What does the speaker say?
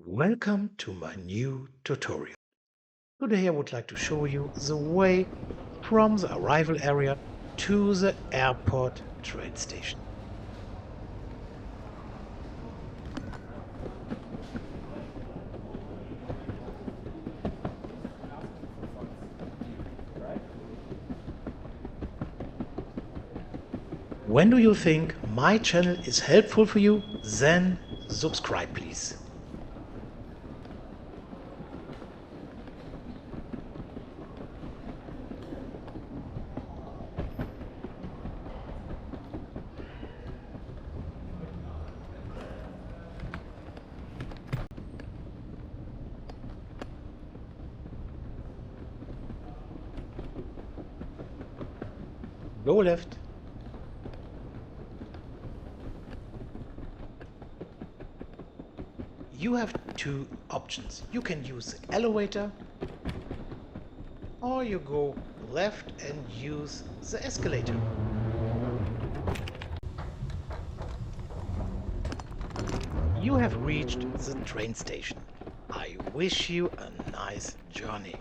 Welcome to my new tutorial. Today I would like to show you the way from the arrival area to the airport train station. When do you think my channel is helpful for you? Then subscribe please. Go left. You have two options. You can use the elevator or you go left and use the escalator. You have reached the train station. I wish you a nice journey.